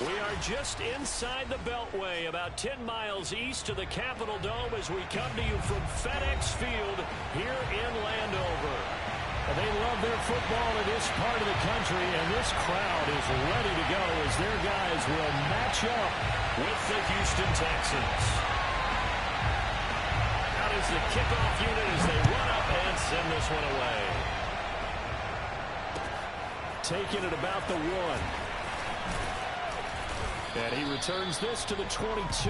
We are just inside the Beltway, about 10 miles east of the Capitol Dome as we come to you from FedEx Field here in Landover. They love their football in this part of the country, and this crowd is ready to go as their guys will match up with the Houston Texans. Out is the kickoff unit as they run up and send this one away. Taking it about the 1. And he returns this to the 22.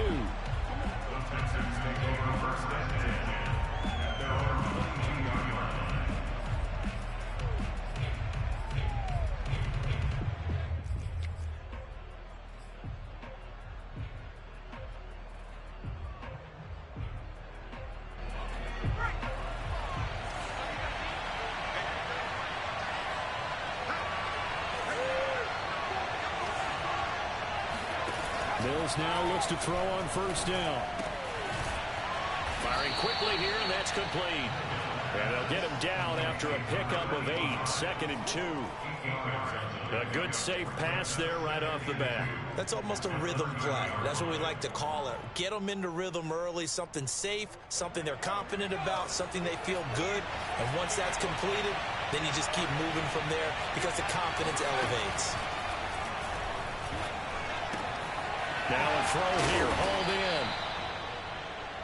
Mills now looks to throw on first down. Firing quickly here, and that's complete. And they'll get him down after a pickup of 8, 2nd and 2. A good safe pass there right off the bat. That's almost a rhythm play. That's what we like to call it. Get them into rhythm early, something safe, something they're confident about, something they feel good. And once that's completed, then you just keep moving from there because the confidence elevates. Now a throw here, hauled in.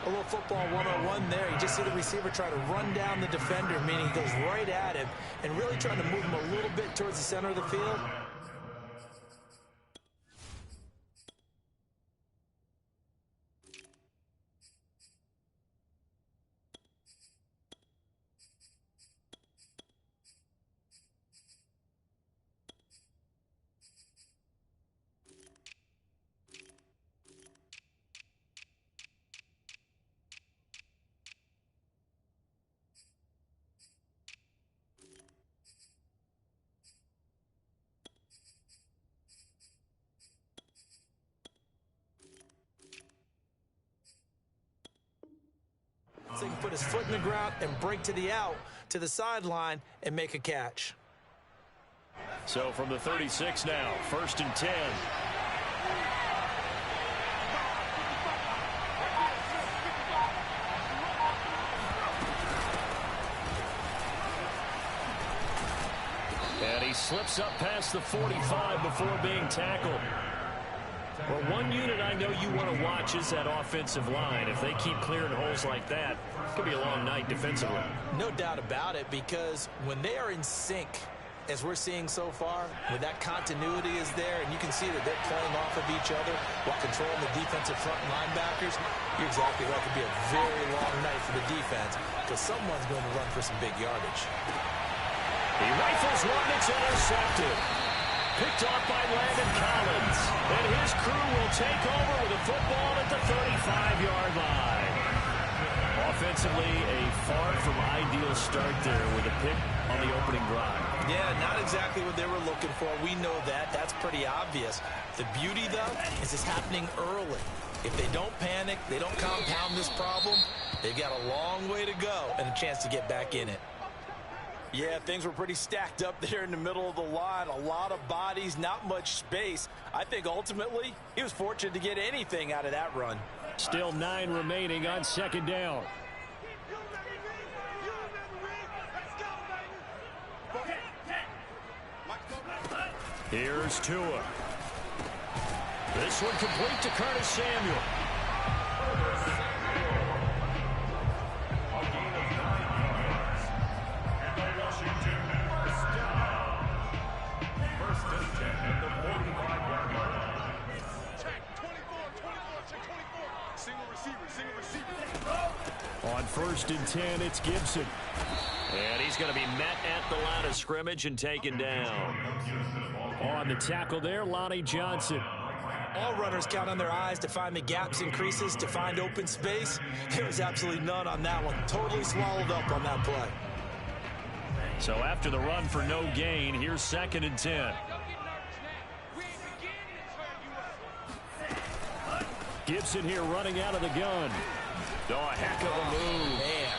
A little football 101 there. You just see the receiver try to run down the defender, meaning he goes right at him and really trying to move him a little bit towards the center of the field. So he can put his foot in the ground and break to the out, to the sideline, and make a catch. So from the 36 now, 1st and 10. And he slips up past the 45 before being tackled. Well, one unit I know you want to watch is that offensive line. If they keep clearing holes like that, it could be a long night defensively. No doubt about it, because when they are in sync, as we're seeing so far, when that continuity is there, and you can see that they're playing off of each other while controlling the defensive front linebackers, you're exactly right. It could be a very long night for the defense because someone's going to run for some big yardage. He rifles one, it's intercepted. Picked off by Landon Collins. And his crew will take over with a football at the 35-yard line. Offensively, a far from ideal start there with a pick on the opening drive. Yeah, not exactly what they were looking for. We know that. That's pretty obvious. The beauty, though, is it's happening early. If they don't panic, they don't compound this problem, they've got a long way to go and a chance to get back in it. Yeah, things were pretty stacked up there in the middle of the line. A lot of bodies, not much space. I think ultimately he was fortunate to get anything out of that run. Still 9 remaining on 2nd down. Here's Tua. This one complete to Curtis Samuel. On 1st and 10, it's Gibson. And he's going to be met at the line of scrimmage and taken down. On the tackle there, Lonnie Johnson. All runners count on their eyes to find the gaps and creases, to find open space. There was absolutely none on that one. Totally swallowed up on that play. So after the run for no gain, here's 2nd and 10. Gibson here running out of the gun. Oh, a heck of a move. Man,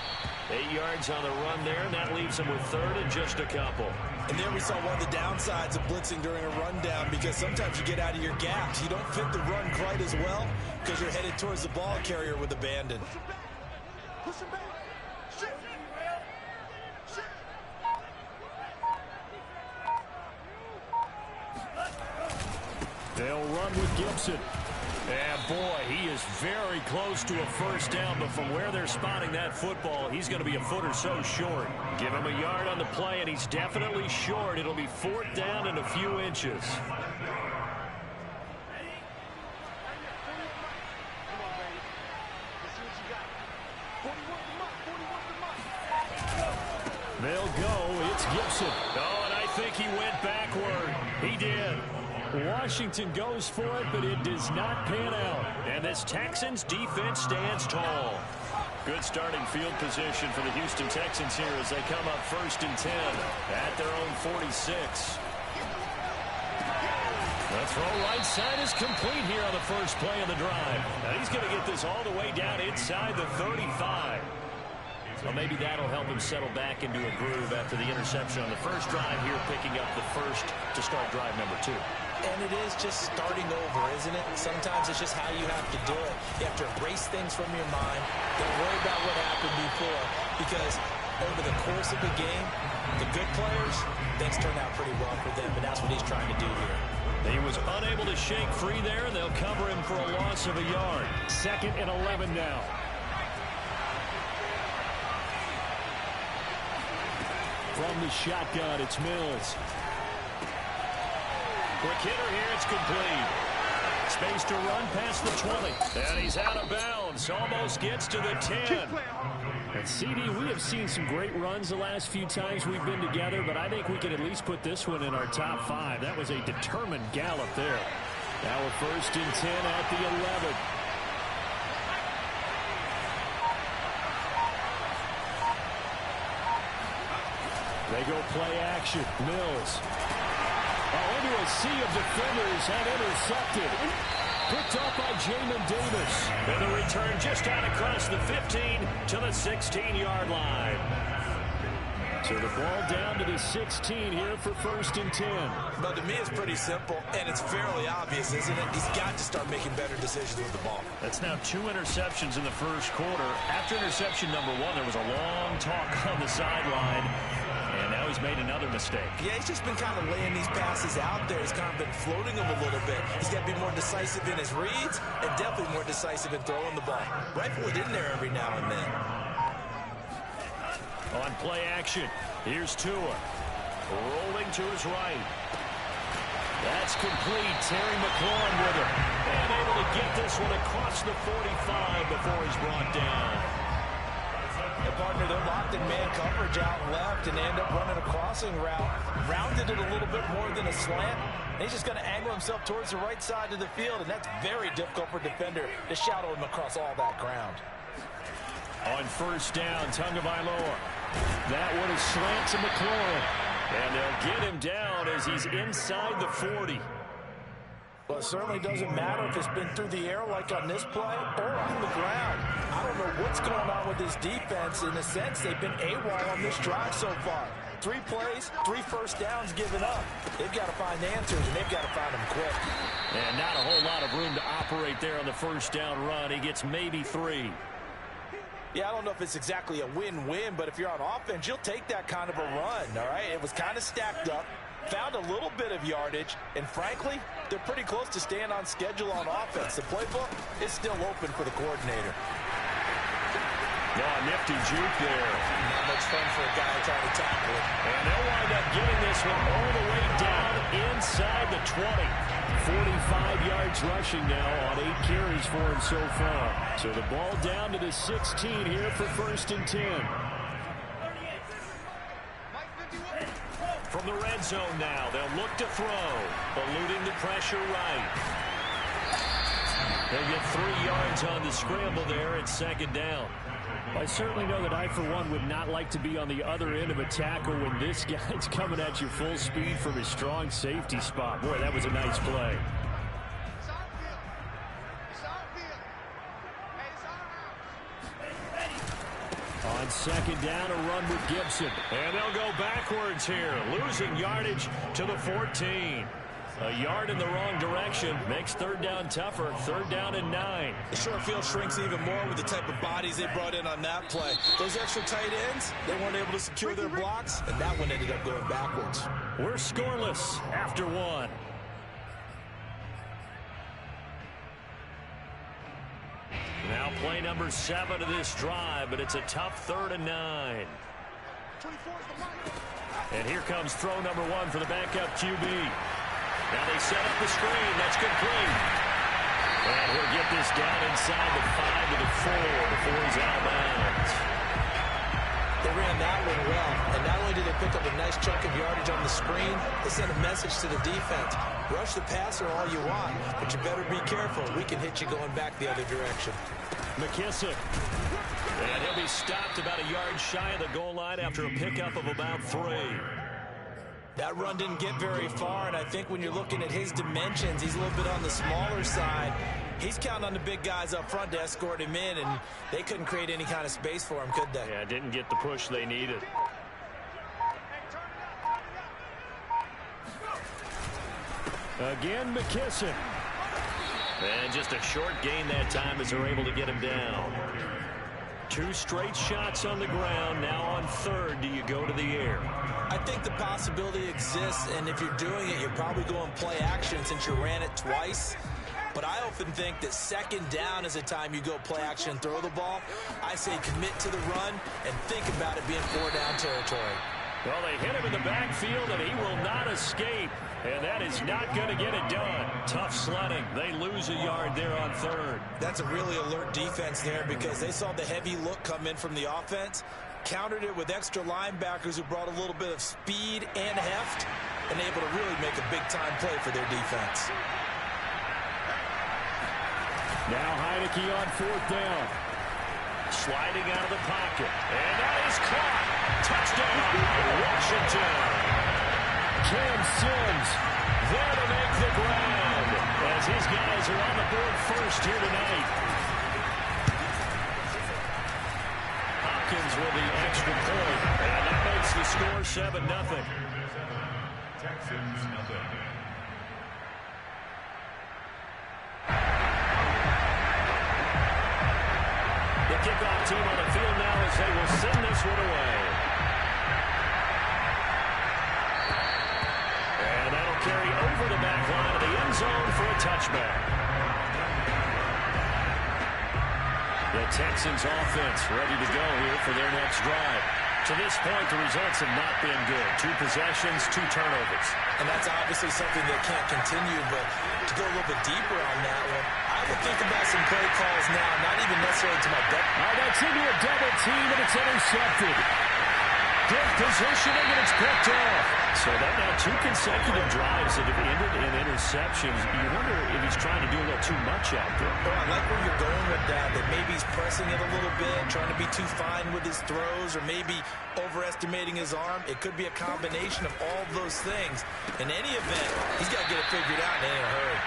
8 yards on the run there, and that leaves him with third and just a couple. And there we saw one of the downsides of blitzing during a rundown, because sometimes you get out of your gaps. You don't fit the run quite as well because you're headed towards the ball carrier with abandon. Push him back. Shift. Shift. They'll run with Gibson. And boy, he is very close to a first down, but from where they're spotting that football, he's going to be a foot or so short. Give him a yard on the play, and he's definitely short. It'll be fourth down and a few inches. They'll go. It's Gibson. Oh, and I think he went backward. He did. Washington goes for it, but it does not pan out. And this Texans defense stands tall. Good starting field position for the Houston Texans here as they come up 1st and 10 at their own 46. The throw right side is complete here on the first play of the drive. Now he's going to get this all the way down inside the 35. So maybe that'll help him settle back into a groove after the interception on the first drive here, picking up the first to start drive number 2. And it is just starting over, isn't it? Sometimes it's just how you have to do it. You have to erase things from your mind. Don't worry about what happened before, because over the course of the game, the good players, things turn out pretty well for them, and that's what he's trying to do here. He was unable to shake free there, and they'll cover him for a loss of a yard. 2nd and 11 now. From the shotgun, it's Mills. Quick hitter here, it's complete. Space to run past the 20. And he's out of bounds. Almost gets to the 10. And CD, we have seen some great runs the last few times we've been together, but I think we can at least put this one in our top 5. That was a determined gallop there. Now we're 1st and 10 at the 11. They go play action. Mills. Oh, into a sea of defenders and intercepted. Picked up by Jamin Davis. And the return just out across the 15 to the 16-yard line. So the ball down to the 16 here for 1st and 10. But to me, it's pretty simple, and it's fairly obvious, isn't it? He's got to start making better decisions with the ball. That's now 2 interceptions in the first quarter. After interception number 1, there was a long talk on the sideline. And now he's made another mistake. Yeah, he's just been kind of laying these passes out there. He's kind of been floating them a little bit. He's got to be more decisive in his reads and definitely more decisive in throwing the ball. Rifle it in there every now and then. On play action, here's Tua. Rolling to his right. That's complete. Terry McLaurin with him. And able to get this one across the 45 before he's brought down. And partner, they're locked in man coverage out left, and they end up running a crossing route. Rounded it a little bit more than a slant. And he's just going to angle himself towards the right side of the field, and that's very difficult for a defender to shadow him across all that ground. On 1st down, Tagovailoa. That one is slant to McLaurin. And they'll get him down as he's inside the 40. Well, it certainly doesn't matter if it's been through the air like on this play or on the ground. I don't know what's going on with this defense. In a sense, they've been AWOL on this drive so far. 3 plays, 3 first downs given up. They've got to find answers, and they've got to find them quick. And not a whole lot of room to operate there on the first down run. He gets maybe 3. Yeah, I don't know if it's exactly a win-win, but if you're on offense, you'll take that kind of a run, all right? It was kind of stacked up. Found a little bit of yardage, and frankly, they're pretty close to staying on schedule on offense. The playbook is still open for the coordinator. Oh, nifty juke there. Not much fun for a guy trying to tackle it. And they'll wind up getting this one all the way down inside the 20. 45 yards rushing now on 8 carries for him so far. So the ball down to the 16 here for 1st and 10. From the red zone now, they'll look to throw. Eluding the pressure right. They'll get 3 yards on the scramble there at 2nd down. I certainly know that I, for one, would not like to be on the other end of a tackle when this guy's coming at you full speed from his strong safety spot. Boy, that was a nice play. On On second down, a run with Gibson. And they'll go backwards here, losing yardage to the 14. A yard in the wrong direction makes third down tougher. Third down and 9. The short field shrinks even more with the type of bodies they brought in on that play. Those extra tight ends, they weren't able to secure their blocks, and that one ended up going backwards. We're scoreless after 1. Now play number 7 of this drive, but it's a tough 3rd and 9. And here comes throw number 1 for the backup QB. Now they set up the screen. That's complete. And he'll get this down inside the 5 to the 4 before he's out of bounds. They ran that one well. And not only did they pick up a nice chunk of yardage on the screen, they sent a message to the defense. Rush the passer all you want, but you better be careful. We can hit you going back the other direction. McKissick. And he'll be stopped about a yard shy of the goal line after a pickup of about 3. That run didn't get very far, and I think when you're looking at his dimensions, he's a little bit on the smaller side. He's counting on the big guys up front to escort him in, and they couldn't create any kind of space for him, could they? Yeah, didn't get the push they needed. Again, McKissick. And just a short gain that time as they're able to get him down. 2 straight shots on the ground. Now on 3rd, do you go to the air? I think the possibility exists, and if you're doing it, you're probably going play action since you ran it twice. But I often think that 2nd down is the time you go play action and throw the ball. I say commit to the run and think about it being 4-down territory. Well, they hit him in the backfield, and he will not escape. And that is not going to get it done. Tough sledding. They lose a yard there on 3rd. That's a really alert defense there because they saw the heavy look come in from the offense, countered it with extra linebackers who brought a little bit of speed and heft, and able to really make a big-time play for their defense. Now Heineke on 4th down. Sliding out of the pocket. And that is caught. Touchdown, Washington. Cam Sims there to make the ground as his guys are on the board first here tonight. Hopkins with the extra point, and that makes the score 7-0. Texans nothing. The kickoff team on the field now as they will send this one away. And that'll carry over the back line of the end zone for a touchback. The Texans offense ready to go here for their next drive. To this point, the results have not been good. 2 possessions, 2 turnovers. And that's obviously something that can't continue, but to go a little bit deeper on that one, I would think about some play calls now, not even necessarily to my gut. Oh, that's into a double team, and it's intercepted. Good positioning, and it's picked off. So that now 2 consecutive drives that have ended in interceptions. You wonder if he's trying to do a little too much out there. Oh, I like where you're going with that maybe he's pressing it a little bit, trying to be too fine with his throws, or maybe overestimating his arm. It could be a combination of all of those things. In any event, he's got to get it figured out in a hurry.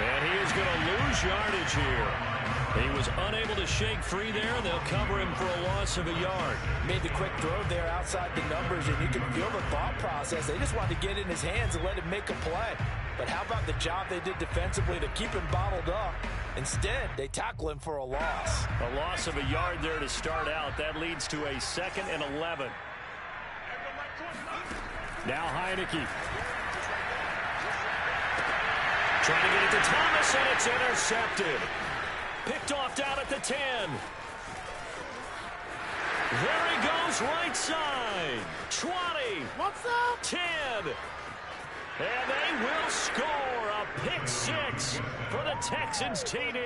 And he is going to lose yardage here. He was unable to shake free there, and they'll cover him for a loss of a yard. Made the quick throw there outside the numbers, and you can feel the thought process. They just wanted to get in his hands and let him make a play. But how about the job they did defensively to keep him bottled up? Instead, they tackle him for a loss. A loss of a yard there to start out. That leads to a 2nd and 11. Now Heineke. Trying to get it to Thomas, and it's intercepted. Picked off down at the 10. There he goes, right side. 20. What's up? 10. And they will score a pick 6 for the Texans TD.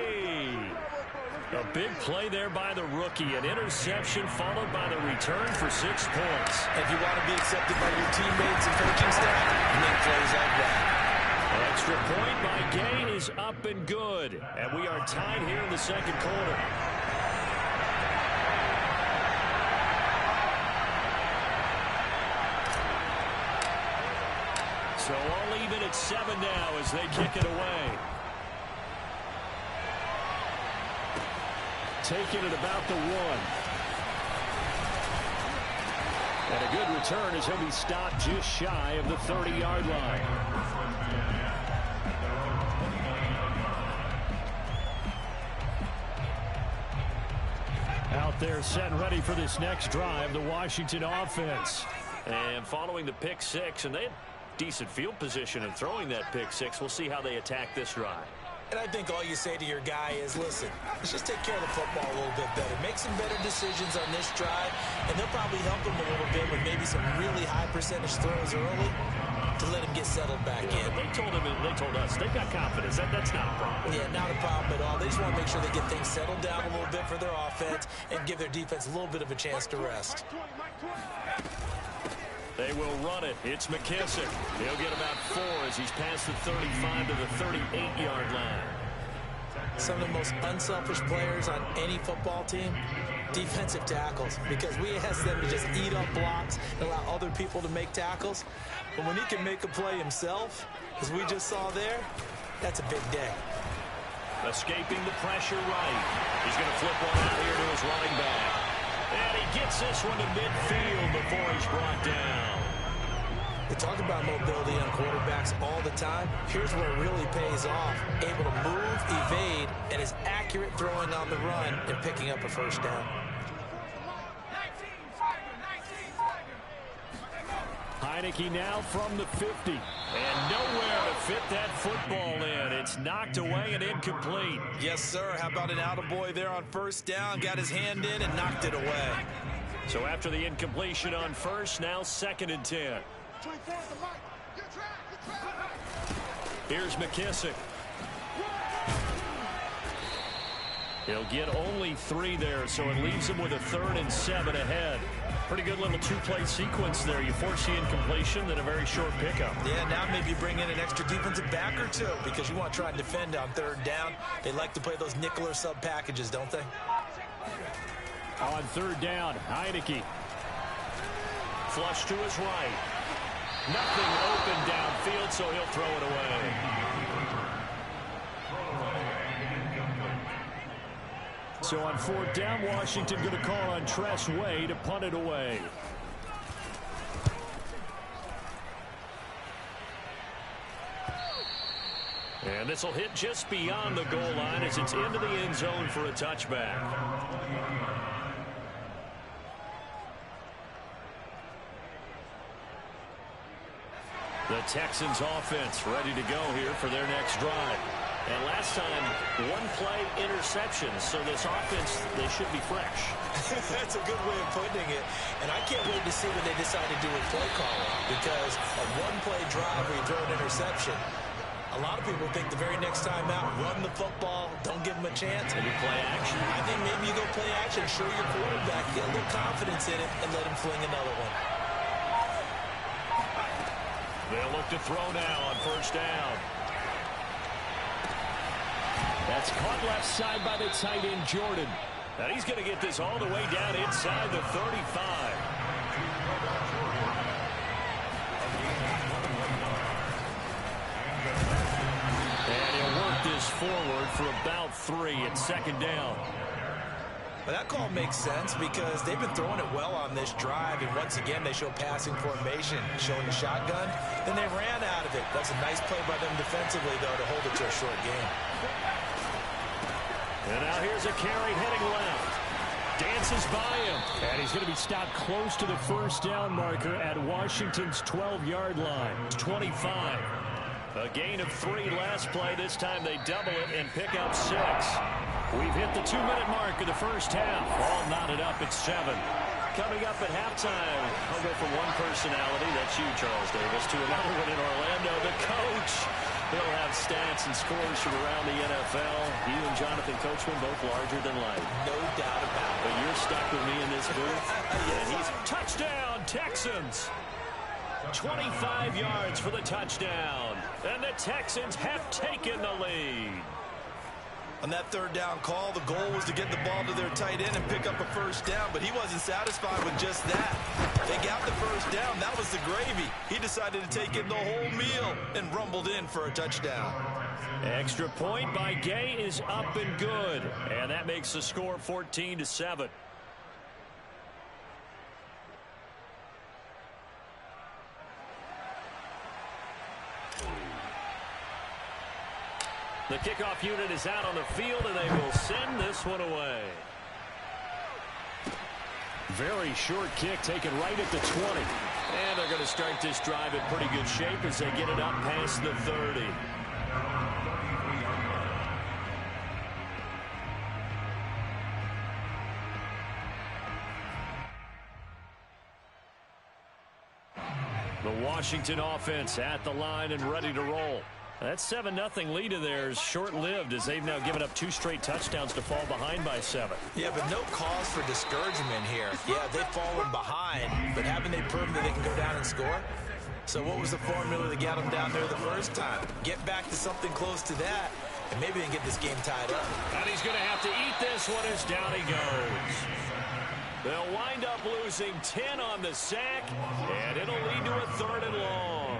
A big play there by the rookie. An interception followed by the return for 6 points. If you want to be accepted by your teammates and coaching staff, make plays like that. Extra point by Gain is up and good. And we are tied here in the 2nd quarter. So all even at 7 now as they kick it away. Taking it about the 1. And a good return as he'll be stopped just shy of the 30-yard line. Out there set and ready for this next drive, the Washington offense. And following the pick six, and they had decent field position in throwing that pick six. We'll see how they attack this drive. And I think all you say to your guy is, listen, let's just take care of the football a little bit better. Make some better decisions on this drive, and they'll probably help him a little bit with maybe some really high percentage throws early to let him get settled back in. They told us they've got confidence. That's not a problem. Yeah, not a problem at all. They just want to make sure they get things settled down a little bit for their offense and give their defense a little bit of a chance to rest. They will run it. It's McKissick. He'll get about 4 as he's past the 35 to the 38-yard line. Some of the most unselfish players on any football team, defensive tackles, because we ask them to just eat up blocks and allow other people to make tackles. But when he can make a play himself, as we just saw there, that's a big day. Escaping the pressure right. He's going to flip one out here to his running back. And he gets this one to midfield before he's brought down. They talk about mobility on quarterbacks all the time. Here's where it really pays off. Able to move, evade, and is accurate throwing on the run and picking up a first down. Heineke now from the 50. And nowhere to fit that football in. It's knocked away and incomplete. Yes, sir. How about an attaboy there on first down? Got his hand in and knocked it away. So after the incompletion on first, now 2nd and 10. Here's McKissick. He'll get only 3 there, so it leaves him with a 3rd and 7 ahead. Pretty good little 2-play sequence there. You force the incompletion, then a very short pickup. Yeah, now maybe bring in an extra defensive back or 2 because you want to try and defend on 3rd down. They like to play those nickel or sub packages, don't they? On 3rd down, Heineke. Flush to his right. Nothing open downfield, so he'll throw it away. So on 4th down, Washington going to call on Tress Way to punt it away. And this will hit just beyond the goal line as it's into the end zone for a touchback. The Texans offense ready to go here for their next drive. And last time, 1-play interception, so this offense, they should be fresh. That's a good way of putting it. And I can't wait to see what they decide to do with play calling, because a 1-play drive where you throw an interception, a lot of people think the very next time out, run the football, don't give them a chance. Maybe play action. I think maybe you go play action, show your quarterback, get a little confidence in it, and let him fling another one. They'll look to throw now on 1st down. That's caught left side by the tight end, Jordan. And he's going to get this all the way down inside the 35. And he'll work this forward for about 3 at 2nd down. But that call makes sense because they've been throwing it well on this drive, and once again they show passing formation, showing the shotgun. Then they ran out of it. That's a nice play by them defensively, though, to hold it to a short game. And now here's a carry heading left. Dances by him. And he's going to be stopped close to the 1st down marker at Washington's 12-yard line. 25. A gain of 3 last play. This time they double it and pick up 6. We've hit the 2-minute mark of the first half. All knotted up at 7. Coming up at halftime, I'll go from one personality, that's you, Charles Davis, to another one in Orlando, the coach. He'll have stats and scores from around the NFL. You and Jonathan Coachman both larger than life. No doubt about it. But you're stuck with me in this booth. And he's touchdown, Texans. 25 yards for the touchdown. And the Texans have taken the lead. On that 3rd down call, the goal was to get the ball to their tight end and pick up a 1st down, but he wasn't satisfied with just that. They got the 1st down. That was the gravy. He decided to take in the whole meal and rumbled in for a touchdown. Extra point by Gay is up and good. And that makes the score 14-7. The kickoff unit is out on the field, and they will send this one away. Very short kick taken right at the 20. And they're going to start this drive in pretty good shape as they get it up past the 30. The Washington offense at the line and ready to roll. That 7-0 lead of theirs short-lived as they've now given up 2 straight touchdowns to fall behind by 7. Yeah, but no cause for discouragement here. Yeah, they've fallen behind, but haven't they proven that they can go down and score? So what was the formula that got them down there the first time? Get back to something close to that, and maybe they can get this game tied up. And he's going to have to eat this one as down he goes. They'll wind up losing 10 on the sack, and it'll lead to a 3rd and long.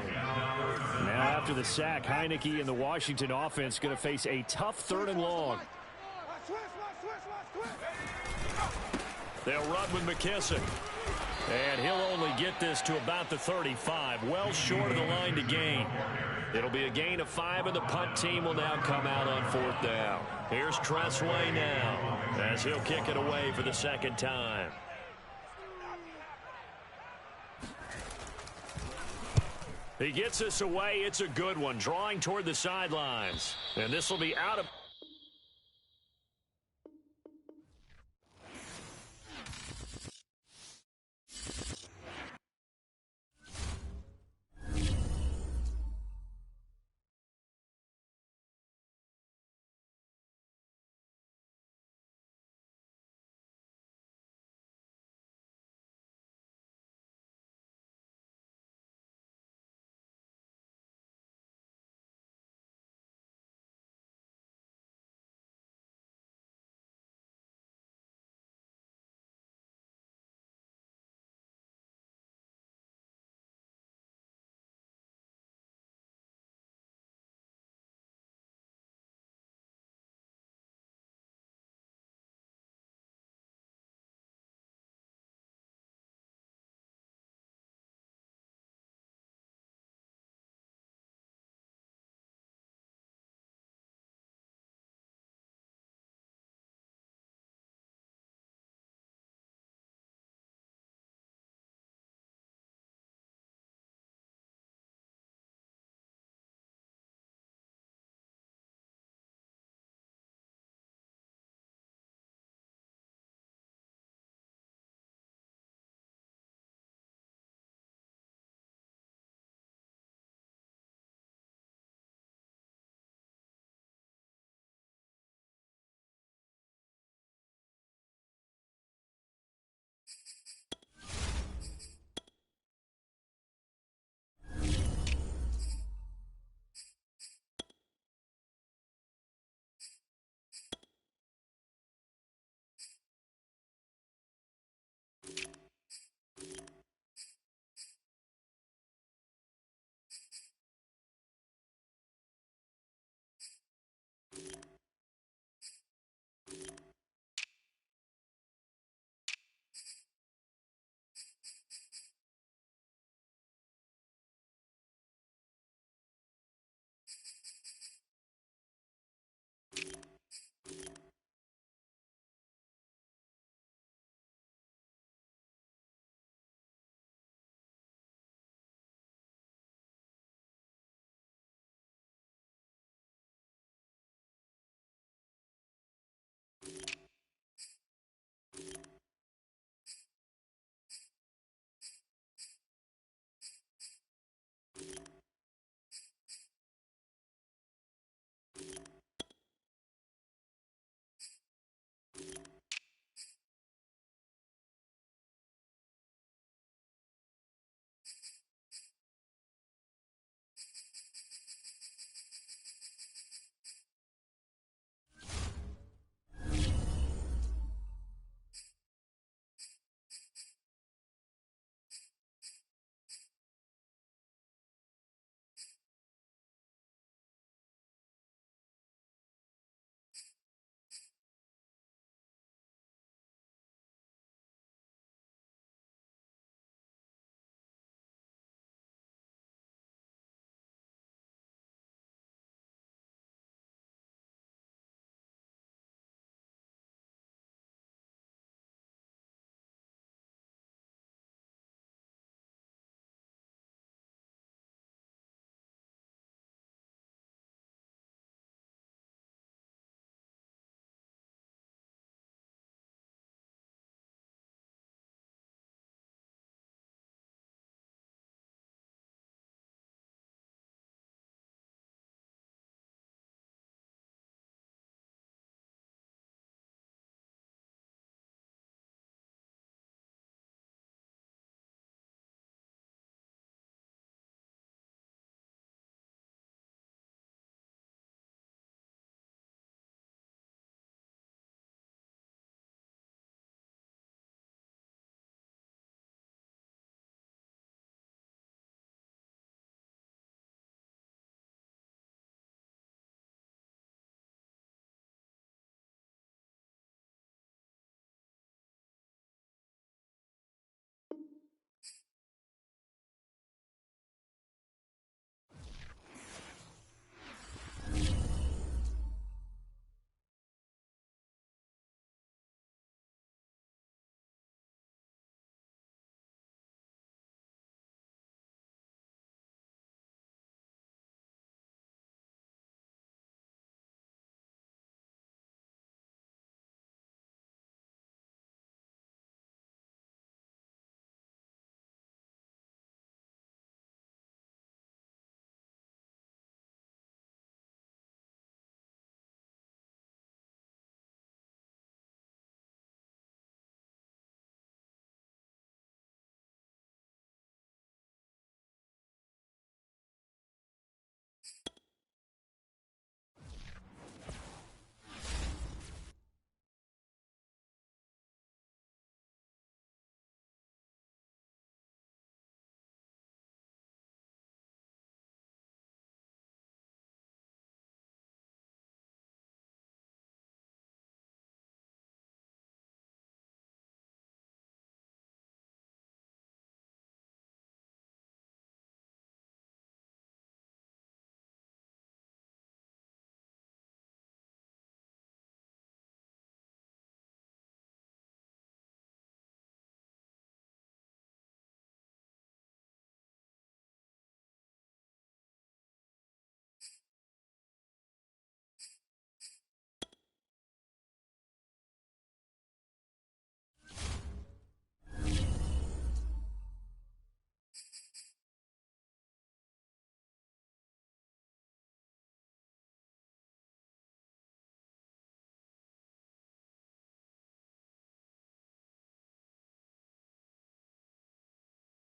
Now after the sack, Heineke and the Washington offense going to face a tough 3rd and long. They'll run with McKissick. And he'll only get this to about the 35, well short of the line to gain. It'll be a gain of 5, and the punt team will now come out on 4th down. Here's Tressway now as he'll kick it away for the 2nd time. He gets this away. It's a good one, drawing toward the sidelines. And this will be out of...